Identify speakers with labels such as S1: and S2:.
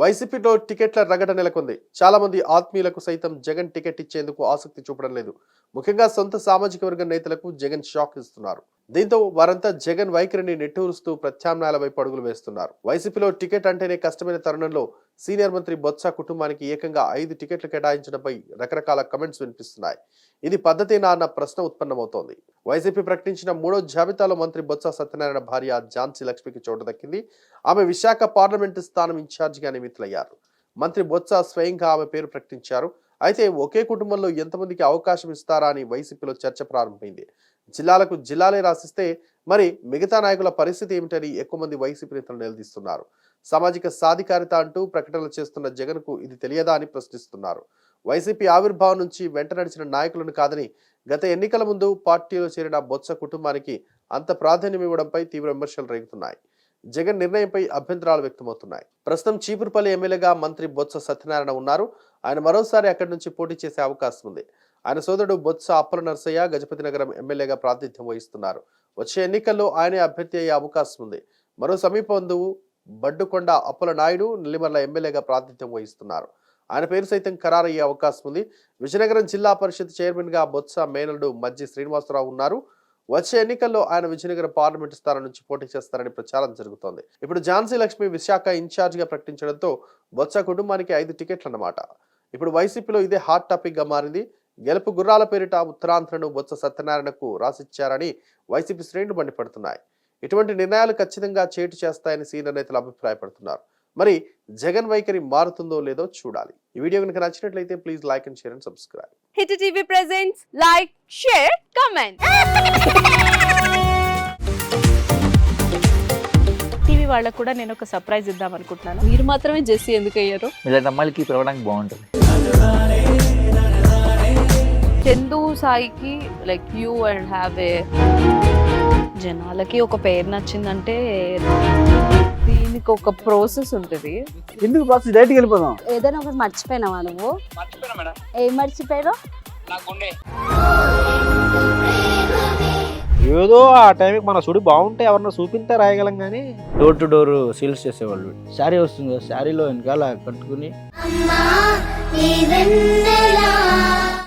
S1: వైసీపీలో టికెట్ల రగడ నెలకొంది. చాలా మంది ఆత్మీయులకు సైతం జగన్ టికెట్ ఇచ్చేందుకు ఆసక్తి చూపడం లేదు. ముఖ్యంగా సొంత సామాజిక వర్గ నేతలకు జగన్ షాక్ ఇస్తున్నారు. దీంతో వారంతా జగన్ వైఖరిని నెట్టూరుస్తూ ప్రత్యామ్నాయాల వైపు అడుగులు వేస్తున్నారు. వైసీపీలో టికెట్ అంటేనే కష్టమైన తరుణంలో సీనియర్ మంత్రి బొత్స కుటుంబానికి ఏకంగా 5 టికెట్లు కేటాయించడంపై రకరకాల కమెంట్స్ వినిపిస్తున్నాయి. ఇది పద్ధతేనా అన్న ప్రశ్న ఉత్పన్నమవుతోంది. వైసీపీ ప్రకటించిన 3వ జాబితాలో మంత్రి బొత్స సత్యనారాయణ భార్య ఝాన్సీ లక్ష్మికి చోటు దక్కింది. ఆమె విశాఖ పార్లమెంటు స్థానం ఇన్ఛార్జిగా నియమితులయ్యారు. మంత్రి బొత్స స్వయంగా ఆమె పేరు ప్రకటించారు. అయితే ఒకే కుటుంబంలో ఎంతమందికి అవకాశం ఇస్తారా అని వైసీపీలో చర్చ ప్రారంభమైంది. జిల్లాలకు జిల్లాలే రాసిస్తే మరి మిగతా నాయకుల పరిస్థితి ఏమిటని ఎక్కువ మంది వైసీపీ నేతలు నిలదీస్తున్నారు. సామాజిక సాధికారిత అంటూ ప్రకటనలు చేస్తున్న జగన్ కు ఇది తెలియదా అని ప్రశ్నిస్తున్నారు. వైసీపీ ఆవిర్భావం నుంచి వెంట నడిచిన నాయకులను కాదని గత ఎన్నికల ముందు పార్టీలో చేరిన బొత్స కుటుంబానికి అంత ప్రాధాన్యం ఇవ్వడంపై తీవ్ర విమర్శలు రేగుతున్నాయి. జగన్ నిర్ణయంపై అభ్యంతరాలు వ్యక్తమవుతున్నాయి. ప్రస్తుతం చీపురుపల్లి ఎమ్మెల్యేగా మంత్రి బొత్స సత్యనారాయణ ఉన్నారు. ఆయన మరోసారి అక్కడి నుంచి పోటీ చేసే అవకాశం ఉంది. ఆయన సోదరుడు బొత్స అప్పల నరసయ్య గజపతి నగరం ఎమ్మెల్యేగా ప్రాతినిధ్యం వహిస్తున్నారు. వచ్చే ఎన్నికల్లో ఆయనే అభ్యర్థి అయ్యే అవకాశం ఉంది. మరో సమీప బంధువు బడ్డుకొండ అప్పల నాయుడు నెల్లిమర్ల ఎమ్మెల్యేగా ప్రాతినిధ్యం వహిస్తున్నారు. ఆయన పేరు సైతం ఖరారయ్యే అవకాశం ఉంది. విజయనగరం జిల్లా పరిషత్ చైర్మన్ గా బొత్స మేనల్లుడు మజ్జి శ్రీనివాసరావు ఉన్నారు. వచ్చే ఎన్నికల్లో ఆయన విజయనగరం పార్లమెంటు స్థానం నుంచి పోటీ చేస్తారని ప్రచారం జరుగుతోంది. ఇప్పుడు ఝాన్సీ లక్ష్మి విశాఖ ఇన్ఛార్జ్ గా ప్రకటించడంతో బొత్స కుటుంబానికి 5 టికెట్లు అన్నమాట. ఇప్పుడు వైసీపీలో ఇదే హాట్ టాపిక్ గా మారింది. గెలుపు గుర్రాల పేరిట ఉత్తరాంధ్రను బొత్స సత్యనారాయణకు రాసిచ్చారని వైసీపీ శ్రేణులు మండిపడుతున్నాయి. ఇటువంటి నిర్ణయాలు ఖచ్చితంగా చేటు చేస్తాయని సీనియర్ నేతలు అభిప్రాయపడుతున్నారు. మరి జగన్ వైఖరి మారుతుందో లేదో చూడాలి. ఈ వీడియో కనుక నచ్చినట్లయితే please like and share and subscribe.
S2: Hit TV presents like, share, comment. TV వాళ్ళకు కూడా నేను ఒక సర్ప్రైజ్ ఇద్దాం అనుకుంటున్నాను. మీరు మాత్రమే జెస్సీ ఎందుకు అయ్యారు?
S3: ఇలాంటి అమ్మాయిలకి పిలవడానికి బాగుంటుంది.
S2: చందు సాయికి like you and have a జనాలకి ఒక పేరు నచ్చిందంటే దీనికి ఒక ప్రాసెస్ ఉంటుంది.
S4: ఎందుకు ప్రాసెస్ డైరెక్ట్‌గా వెళ్ళిపోదాం.
S5: ఏదైనా ఒకటి మర్చిపోయినావా నువ్వు?
S6: మర్చిపోయినా మేడం.
S5: ఏం మర్చిపోయావు?
S6: నా గుండె.
S4: ఏదో ఆ టైంకి మన సుడి బాగుంటే ఎవరన్నా చూపిస్తే రాయగలం కానీ డోర్ టు డోర్ సేల్స్ చేసేవాళ్ళు. శారీ వస్తుంది, శారీలో వెనకాల కట్టుకుని